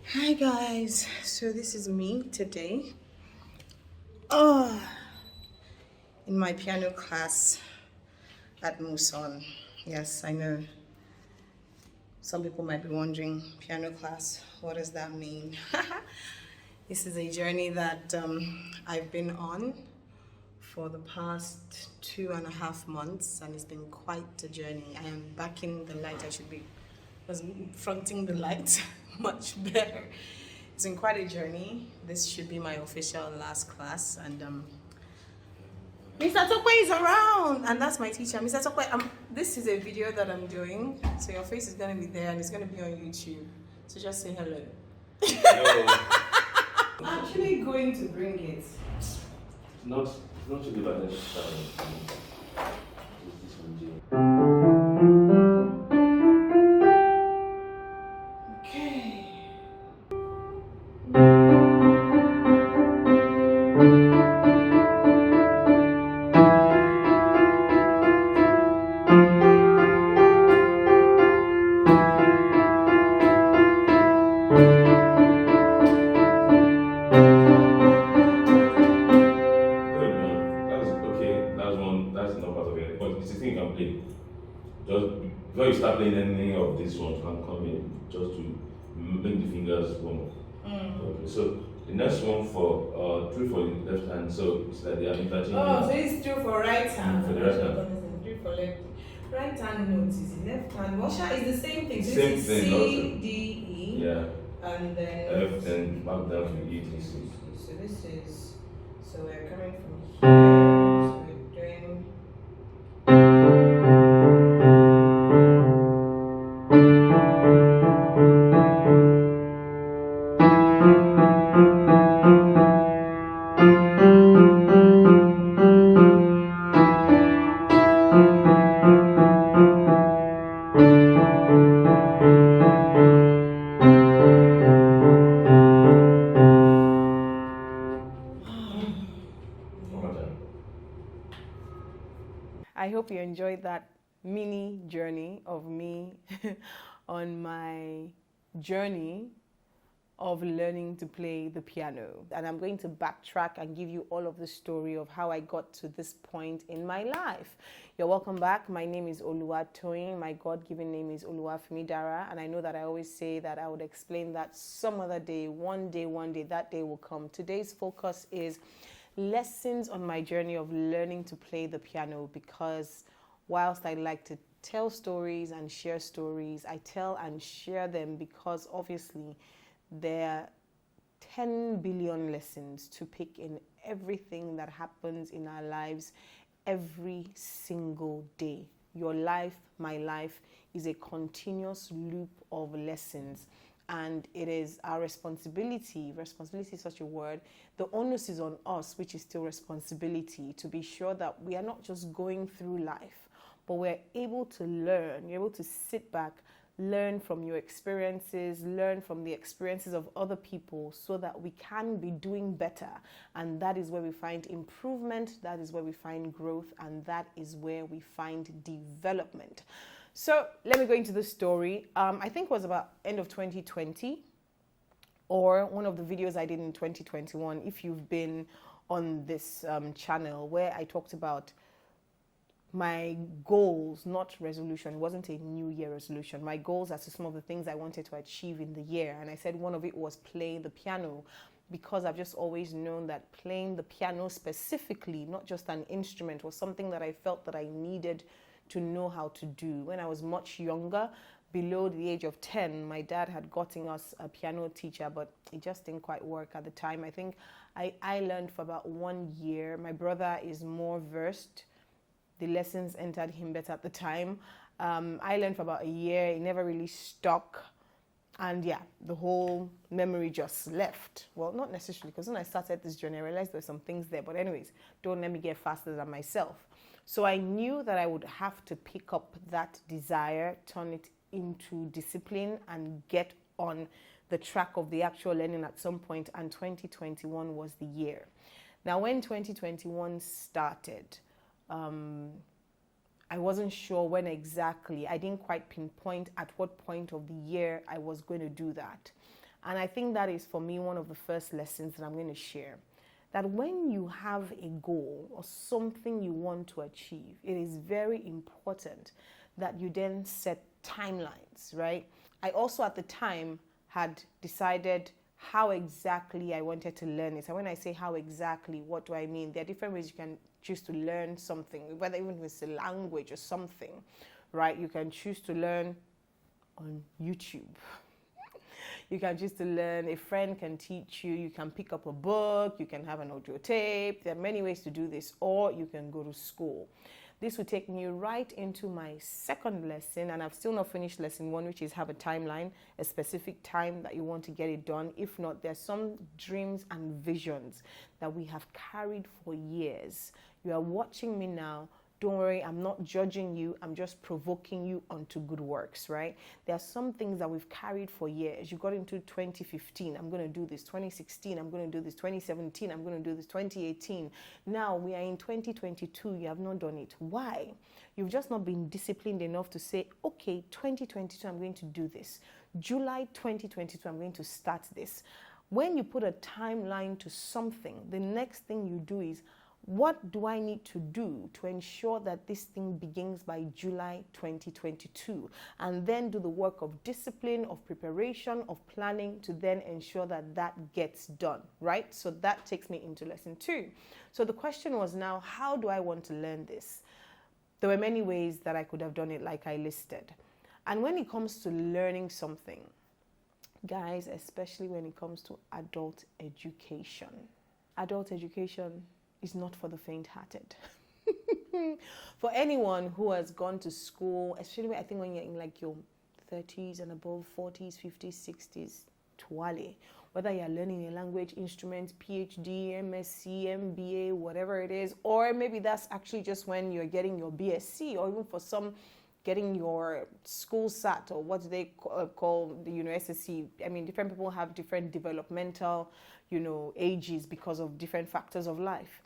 Hi guys, so this is me today. Oh, in my piano class at Muson. Yes, I know some people might be wondering, piano class, what does that mean? This is a journey that I've been on for the past 2.5 months, and it's been quite a journey. I am backing the light. Was fronting the light much better. It's been quite a journey. This should be my official last class, and Mr. Tokwe is around, and that's my teacher, Mr. Tokwe. This is a video that I'm doing, so your face is gonna be there, and it's gonna be on YouTube. So just say hello. No, I'm actually going to bring it. not to give attention to this one, Jay. Okay. Well done. That's okay. That's one. That's not part of it. But it's a thing you can play. Just before you start playing any of these ones, you can come in just to make the fingers warm up. Okay. So the next one for three for the left hand. So it's like they are interchanging. Oh, so it's true for right hand. For the right hand. Three for left. Right hand notes is the left hand. Washa is the same thing. So Same this is thing, C, also. D, E. Yeah. And then F and back down to E, T, C. So this is, so we're coming from here. So we're doing. One more time. I hope you enjoyed that mini journey of me on my journey of learning to play the piano. And I'm going to backtrack and give you all of the story of how I got to this point in my life. You're welcome back. My name is Oluwatoyin. My God-given name is Oluwafemidara. And I know that I always say that I would explain that some other day, one day, that day will come. Today's focus is lessons on my journey of learning to play the piano, because whilst I like to tell stories and share stories, I tell and share them because obviously there are 10 billion lessons to pick in everything that happens in our lives every single day. Your life, my life, is a continuous loop of lessons. And it is our responsibility is such a word, the onus is on us, which is still responsibility, to be sure that we are not just going through life, but we're able to learn, you're able to sit back, learn from your experiences, learn from the experiences of other people so that we can be doing better. And that is where we find improvement, that is where we find growth, and that is where we find development. So let me go into the story. I think it was about end of 2020 or one of the videos I did in 2021, if you've been on this channel, where I talked about my goals, not resolution. It wasn't a new year resolution. My goals as to some of the things I wanted to achieve in the year. And I said one of it was playing the piano, because I've just always known that playing the piano specifically, not just an instrument, was something that I felt that I needed to know how to do. When I was much younger, below the age of 10, my dad had gotten us a piano teacher, but it just didn't quite work at the time. I think I learned for about 1 year. My brother is more versed. The lessons entered him better at the time. I learned for about a year. It never really stuck. And yeah, the whole memory just left. Well, not necessarily, because when I started this journey, I realized there were some things there. But anyways, don't let me get faster than myself. So I knew that I would have to pick up that desire, turn it into discipline, and get on the track of the actual learning at some point. And 2021 was the year. Now, when 2021 started, I wasn't sure when exactly. I didn't quite pinpoint at what point of the year I was going to do that. And I think that is, for me, one of the first lessons that I'm going to share. That when you have a goal or something you want to achieve, it is very important that you then set timelines, right? I also at the time had decided how exactly I wanted to learn it. And when I say how exactly, what do I mean? There are different ways you can choose to learn something, whether even if it's a language or something, right? You can choose to learn on YouTube. You can choose to learn, a friend can teach you, you can pick up a book, you can have an audio tape. There are many ways to do this, or you can go to school. This will take me right into my second lesson, and I've still not finished lesson 1, which is have a timeline, a specific time that you want to get it done. If not, there's some dreams and visions that we have carried for years. You are watching me now. Don't worry, I'm not judging you. I'm just provoking you onto good works, right? There are some things that we've carried for years. You got into 2015, I'm going to do this. 2016, I'm going to do this. 2017, I'm going to do this. 2018. Now we are in 2022. You have not done it. Why? You've just not been disciplined enough to say, okay, 2022, I'm going to do this. July 2022, I'm going to start this. When you put a timeline to something, the next thing you do is, what do I need to do to ensure that this thing begins by July 2022? And then do the work of discipline, of preparation, of planning to then ensure that that gets done, right? So that takes me into lesson 2. So the question was now, how do I want to learn this? There were many ways that I could have done it, like I listed. And when it comes to learning something, guys, especially when it comes to adult education is not for the faint-hearted. For anyone who has gone to school, especially I think when you're in like your 30s and above, 40s, 50s, 60s, tuale, whether you're learning a language, instrument, PhD, MSc, MBA, whatever it is, or maybe that's actually just when you're getting your BSc, or even for some getting your school SAT, or what they call the SSC. I mean, different people have different developmental, ages because of different factors of life.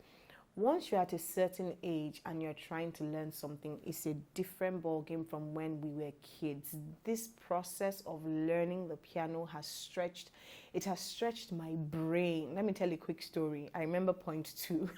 Once you're at a certain age and you're trying to learn something, it's a different ballgame from when we were kids. This process of learning the piano has stretched my brain. Let me tell you a quick story. I remember point 2.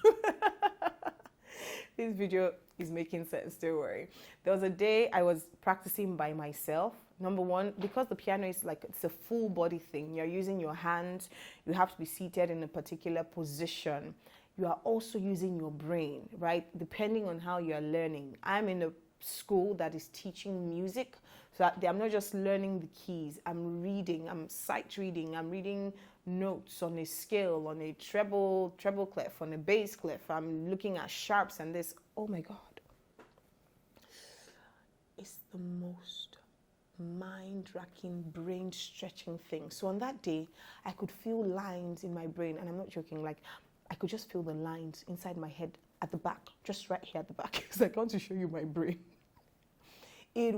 This video is making sense, don't worry. There was a day I was practicing by myself. Number one, because the piano is it's a full body thing. You're using your hands. You have to be seated in a particular position. You are also using your brain, right? Depending on how you're learning. I'm in a school that is teaching music. So that I'm not just learning the keys. I'm reading, I'm sight reading, I'm reading notes on a scale, on a treble clef, on a bass clef. I'm looking at sharps and this. Oh my God. It's the most mind-racking, brain-stretching thing. So on that day, I could feel lines in my brain, and I'm not joking, I could just feel the lines inside my head at the back, just right here at the back. Because I want to show you my brain. And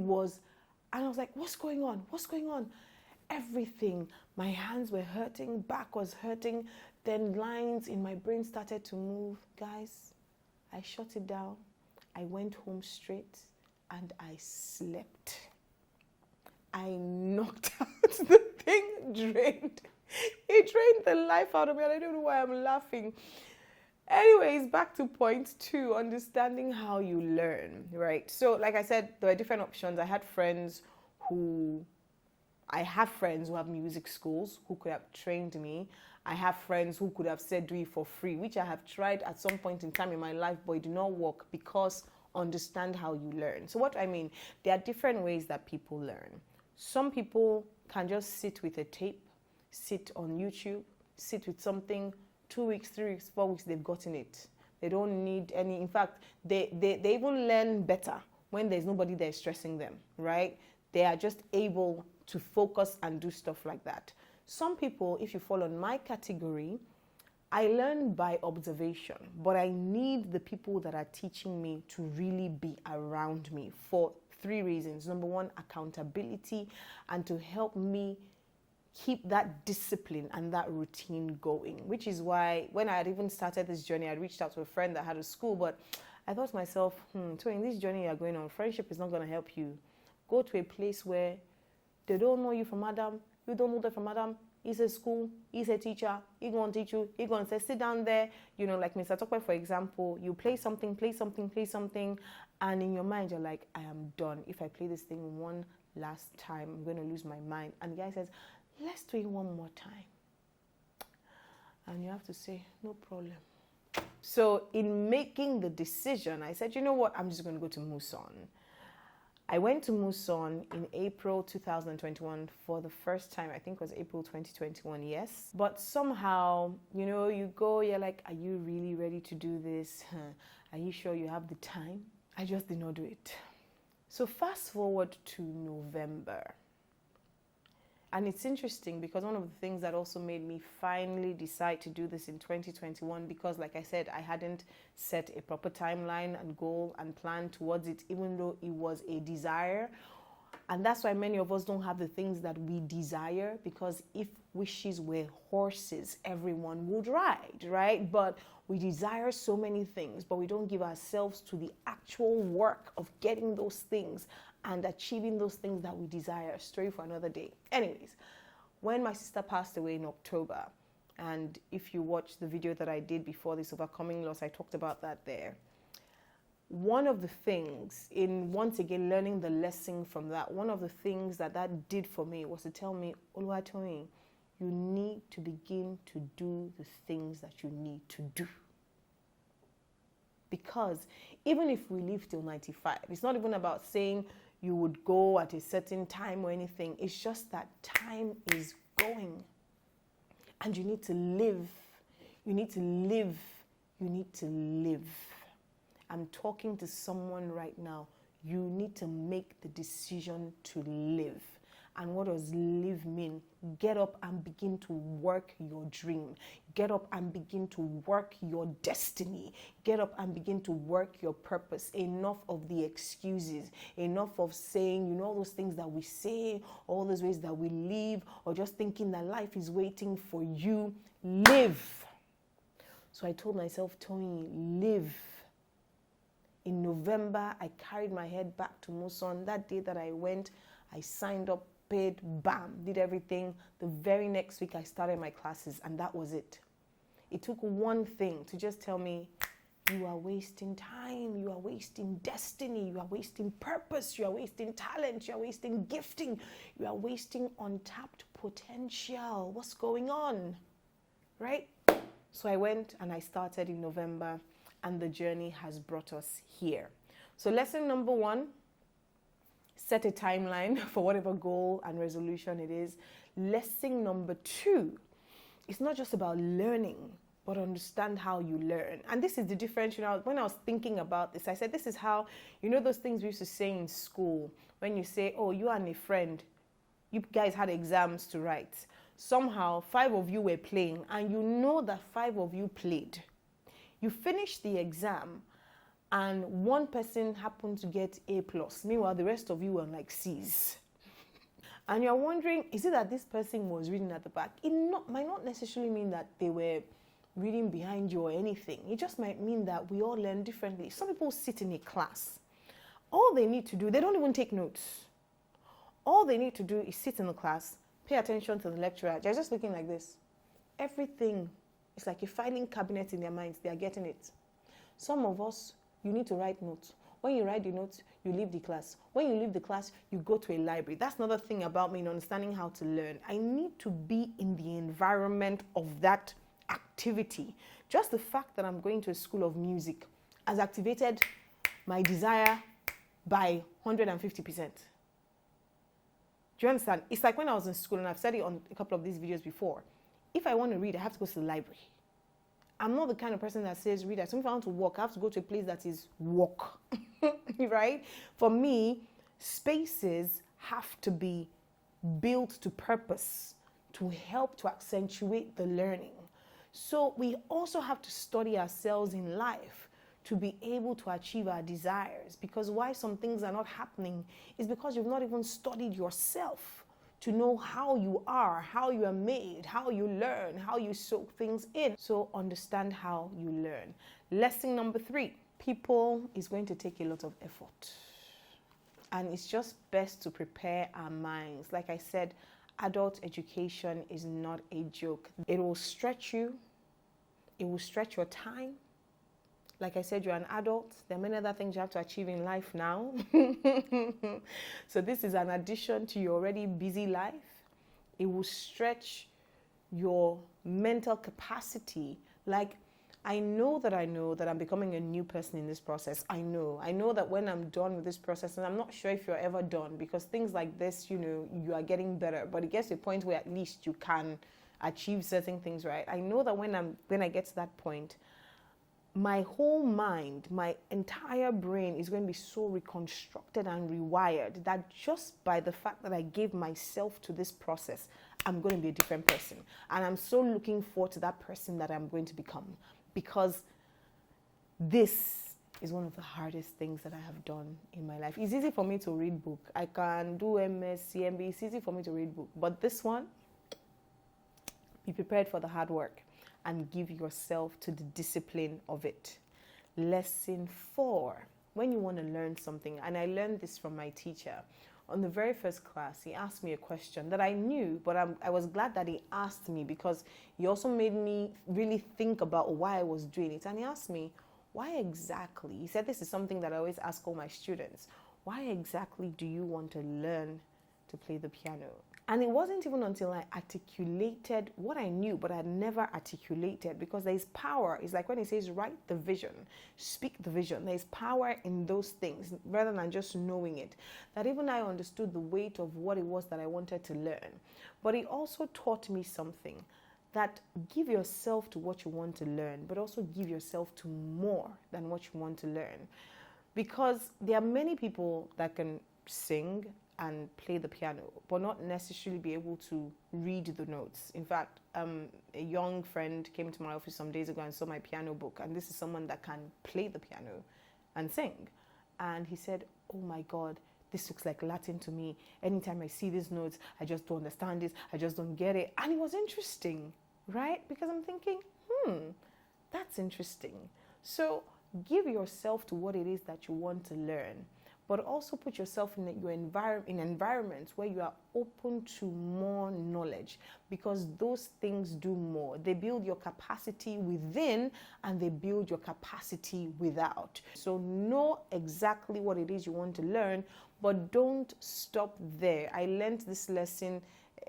I was like, what's going on? What's going on? Everything. My hands were hurting, back was hurting. Then lines in my brain started to move. Guys, I shut it down. I went home straight and I slept. I knocked out the thing, drained. It drained the life out of me, and I don't know why I'm laughing. Anyways, back to point 2, understanding how you learn, right? So, like I said, there were different options. I have friends who have music schools who could have trained me. I have friends who could have said do it for free, which I have tried at some point in time in my life, but it did not work because understand how you learn. So what I mean, there are different ways that people learn. Some people can just sit with a tape, sit on YouTube, sit with something, 2 weeks, 3 weeks, 4 weeks, they've gotten it. They don't need any, in fact, they even learn better when there's nobody there stressing them, right? They are just able to focus and do stuff like that. Some people, if you fall on my category, I learn by observation, but I need the people that are teaching me to really be around me for 3 reasons. Number 1, accountability, and to help me keep that discipline and that routine going, which is why when I had even started this journey, I reached out to a friend that had a school, but I thought to myself, so in this journey you're going on, friendship is not going to help you. Go to a place where They don't know you from Adam. You don't know them from Adam. He's a school, he's a teacher, he's going to teach you, he's going to say, sit down there. You know, like Mr. Tokwe, for example, you play something, and in your mind, you're like, I am done. If I play this thing one last time, I'm going to lose my mind. And the guy says, let's do it one more time. And you have to say, no problem. So in making the decision, I said, you know what, I'm just going to go to Muson. I went to Muson in April 2021 for the first time. I think it was April 2021, yes. But somehow, you know, you go, you're like, are you really ready to do this? Are you sure you have the time? I just did not do it. So fast forward to November. And it's interesting because one of the things that also made me finally decide to do this in 2021, because like I said, I hadn't set a proper timeline and goal and plan towards it, even though it was a desire. And that's why many of us don't have the things that we desire, because if wishes were horses, everyone would ride, right? But we desire so many things, but we don't give ourselves to the actual work of getting those things and achieving those things that we desire. A story for another day. Anyways, when my sister passed away in October, and if you watch the video that I did before this, Overcoming Loss, I talked about that there. One of the things, in once again learning the lesson from that, one of the things that did for me was to tell me, Oluwatoyin, you need to begin to do the things that you need to do. Because even if we live till 95, it's not even about saying you would go at a certain time or anything. It's just that time is going. And you need to live. You need to live. You need to live. I'm talking to someone right now. You need to make the decision to live. And what does live mean? Get up and begin to work your dream. Get up and begin to work your destiny. Get up and begin to work your purpose. Enough of the excuses. Enough of saying, you know, all those things that we say, all those ways that we live, or just thinking that life is waiting for you. Live. So I told myself, Tony, live. In November, I carried my head back to Muson. That day that I went, I signed up, paid, bam, did everything. The very next week I started my classes, and that was it. It took one thing to just tell me, you are wasting time, you are wasting destiny, you are wasting purpose, you are wasting talent, you are wasting gifting, you are wasting untapped potential. What's going on? Right? So I went and I started in November, and the journey has brought us here. So lesson number 1, set a timeline for whatever goal and resolution it is. Lesson number 2, it's not just about learning, but understand how you learn. And this is the difference. You know, when I was thinking about this, I said, this is how, you know, those things we used to say in school, when you say, oh, you and a friend, you guys had exams to write. Somehow 5 of you were playing, and you know that 5 of you played. You finished the exam, and one person happened to get A+. Meanwhile, the rest of you were like C's. And you're wondering, is it that this person was reading at the back? It might not necessarily mean that they were reading behind you or anything. It just might mean that we all learn differently. Some people sit in a class. All they need to do, they don't even take notes. All they need to do is sit in the class, pay attention to the lecturer. They're just looking like this. Everything is like a filing cabinet in their minds. They are getting it. Some of us, you need to write notes. When you write the notes, you leave the class. When you leave the class, you go to a library. That's another thing about me in understanding how to learn. I need to be in the environment of that activity. Just the fact that I'm going to a school of music has activated my desire by 150%. Do you understand? It's like when I was in school, and I've said it on a couple of these videos before. If I want to read, I have to go to the library. I'm not the kind of person that says read. So if I want to walk, I have to go to a place that is walk, right? For me, spaces have to be built to purpose to help to accentuate the learning. So we also have to study ourselves in life to be able to achieve our desires. Because why some things are not happening is because you've not even studied yourself to know how you are made, how you learn, how you soak things in. So understand how you learn. Lesson number 3, people is going to take a lot of effort. And it's just best to prepare our minds. Like I said, adult education is not a joke. It will stretch you. It will stretch your time. Like I said, you're an adult. There are many other things you have to achieve in life now. So this is an addition to your already busy life. It will stretch your mental capacity. Like, I know that I'm becoming a new person in this process. I know that when I'm done with this process, and I'm not sure if you're ever done, because things like this, you are getting better, but it gets to a point where at least you can achieve certain things, right? I know that when I get to that point, my whole mind, my entire brain is going to be so reconstructed and rewired that just by the fact that I gave myself to this process, I'm going to be a different person. And I'm so looking forward to that person that I'm going to become, because this is one of the hardest things that I have done in my life. It's easy for me to read book. I can do MS, CMB. It's easy for me to read book. But this one, be prepared for the hard work and give yourself to the discipline of it. Lesson 4, when you want to learn something, and I learned this from my teacher. On the very first class, he asked me a question that I knew, but I was glad that he asked me, because he also made me really think about why I was doing it. And he asked me, why exactly? He said, this is something that I always ask all my students. Why exactly do you want to learn to play the piano? And it wasn't even until I articulated what I knew, but I had never articulated, because there's power. It's like when he says, write the vision, speak the vision. There's power in those things rather than just knowing it. That even I understood the weight of what it was that I wanted to learn. But he also taught me something, that give yourself to what you want to learn, but also give yourself to more than what you want to learn. Because there are many people that can sing and play the piano, but not necessarily be able to read the notes. In fact, a young friend came to my office some days ago and saw my piano book, and this is someone that can play the piano and sing. And he said, oh my God, this looks like Latin to me. Anytime I see these notes, I just don't understand it. I just don't get it. And it was interesting, right? Because I'm thinking, that's interesting. So give yourself to what it is that you want to learn, but also put yourself in environments where you are open to more knowledge, because those things do more. They build your capacity within and they build your capacity without. So know exactly what it is you want to learn, but don't stop there. I learned this lesson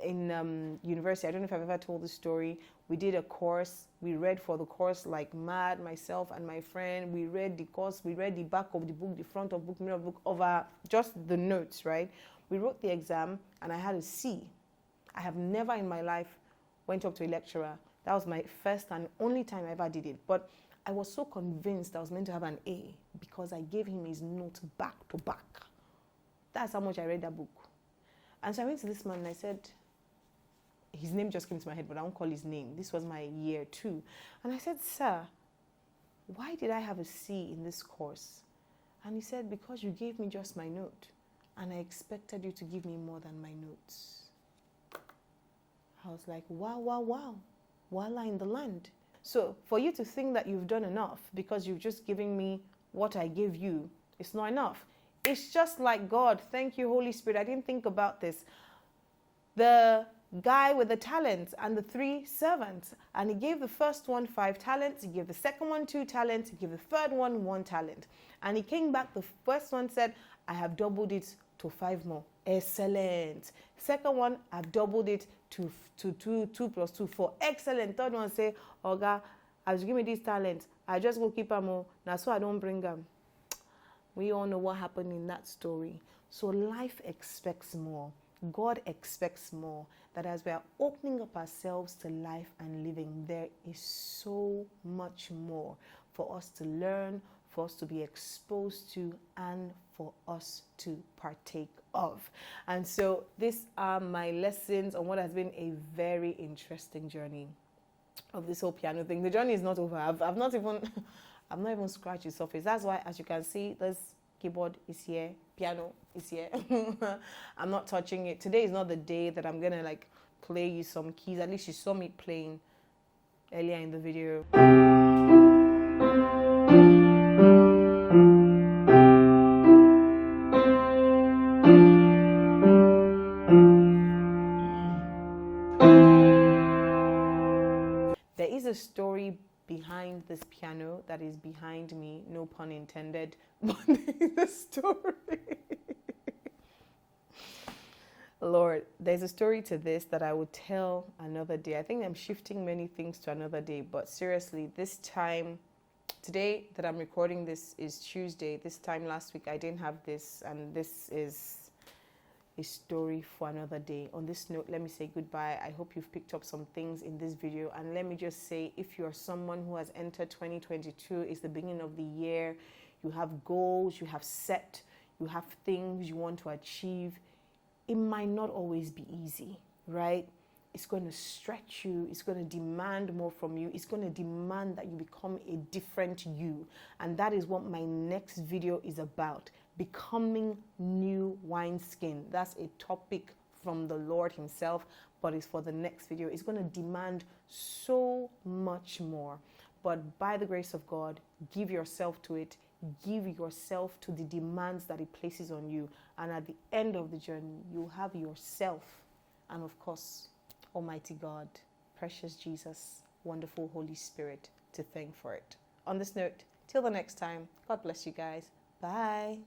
in university. I don't know if I've ever told this story. We did a course. We read for the course like mad, myself and my friend. We read the course. We read the back of the book, the front of the book, middle of the book, over just the notes, right? We wrote the exam and I had a C. I have never in my life went up to a lecturer. That was my first and only time I ever did it. But I was so convinced I was meant to have an A because I gave him his notes back to back. That's how much I read that book. And so I went to this man and I said, his name just came to my head, but I won't call his name. This was my year 2. And I said, sir, why did I have a C in this course? And he said, because you gave me just my note. And I expected you to give me more than my notes. I was like, wow, wow, wow. Voila in the land. So for you to think that you've done enough because you've just given me what I gave you, it's not enough. It's just like God. Thank you, Holy Spirit. I didn't think about this. The guy with the talents and the 3 servants, and he gave the first one 5 talents, he gave the second one 2 talents, he gave the third one 1 talent, and he came back. The first one said, I have doubled it to 5 more. Excellent. Second one, I've doubled it to 2 plus 2 4. Excellent. Third one say, Oga, as you give me this talent, I just go keep them all. Now so I don't bring them. We all know what happened in that story. So life expects more. God expects more. That as we are opening up ourselves to life and living, there is so much more for us to learn, for us to be exposed to, and for us to partake of. And so these are my lessons on what has been a very interesting journey of this whole piano thing. The journey is not over. I've not even scratched the surface. That's why, as you can see, this keyboard is here, piano is here. I'm not touching it. Today is not the day that I'm gonna like play you some keys. At least you saw me playing earlier in the video. There is a story behind this piano that is behind me, no pun intended, but there's a story. Lord, there's a story to this that I will tell another day. I think I'm shifting many things to another day, but seriously, this time, today that I'm recording this is Tuesday. This time last week, I didn't have this, and this is a story for another day. On this note, let me say goodbye. I hope you've picked up some things in this video, and let me just say, if you're someone who has entered 2022, it's the beginning of the year, you have goals, you have set, you have things you want to achieve. It might not always be easy, right? It's going to stretch you. It's going to demand more from you. It's going to demand that you become a different you. And that is what my next video is about. Becoming new wineskin. That's a topic from the Lord himself, but it's for the next video. It's going to demand so much more. But by the grace of God, give yourself to it. Give yourself to the demands that it places on you. And at the end of the journey, you'll have yourself. And of course, Almighty God, precious Jesus, wonderful Holy Spirit to thank for it. On this note, till the next time, God bless you guys. Bye.